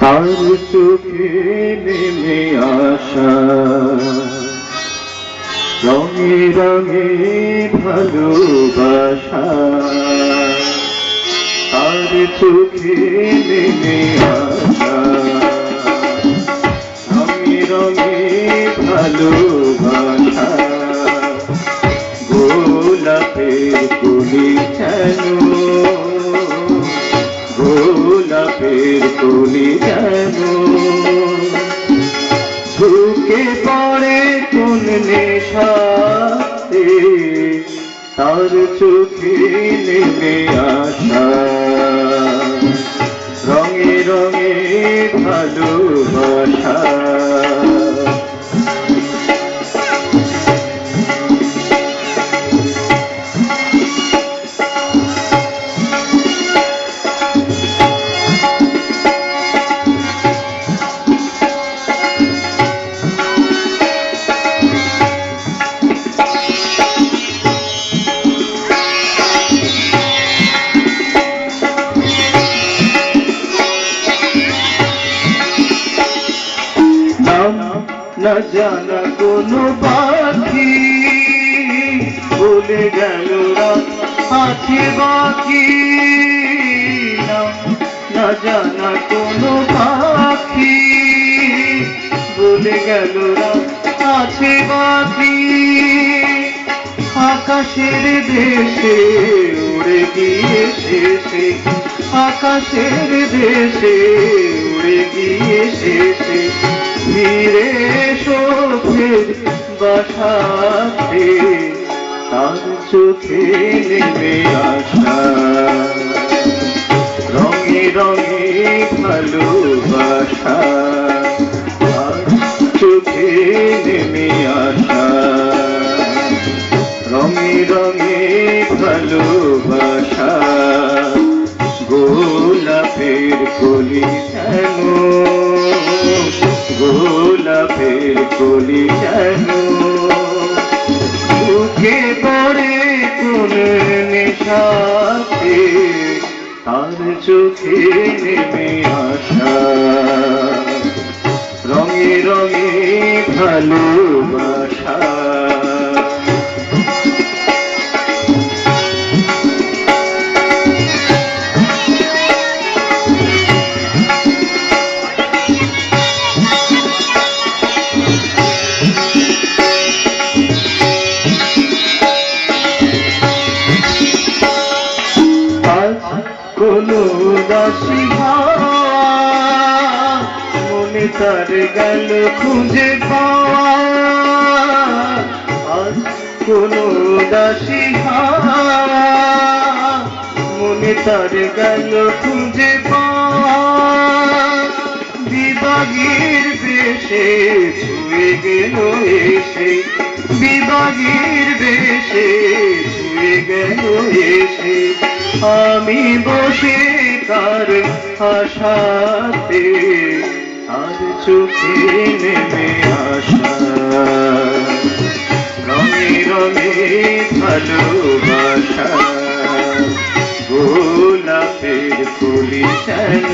তার চোখে নেমে আসা রঙে রঙে ভালোবাসা, তার চোখে নেমে আসা রঙে রঙে ভালোবাসা, গোলাপের কলি যেন, গোলাপের কলি যেন ঝুঁকে পড়ে কোন নেশাতে, তার চোখে নেমে আসা রঙে রঙে ভালোবাসা। না জানা কোনো পাখি বলে গেল রাত আছে বাকি, না জানা কোনো পাখি বলে গেল রাত আছে বাকি, আকাশের দেশে উড়ে গিয়ে শেষে, আকাশের দেশে উড়ে গিয়ে শেষে ফিরে চোখের বাসাতে, তার চোখে নেমে আসা রঙে রঙে ভালোবাসা, তার চোখে নেমে আসা রঙে রঙে ভালোবাসা, গোলাপের কলি যেন, গোলাপের কলি যেন বুকে পড়ে কোন নেশাতে, তার চোখে নেমে আসা রঙে রঙে ভালোবাসা। কোনো উদাসী মনে তার গেল খুঁজে পাওয়া, আজ কোনো উদাসী মনে তার গেল খুঁজে পাওয়া, বিভাগীর বেশে ছুঁয়ে গেল এসে, বিভাগীর বেশে ছুঁয়ে গেল এসে, আমি বসে তার আশাতে, আর চোখে নেমে আসা রঙে রঙে ভালোবাসা, গোলাপের কলি যেন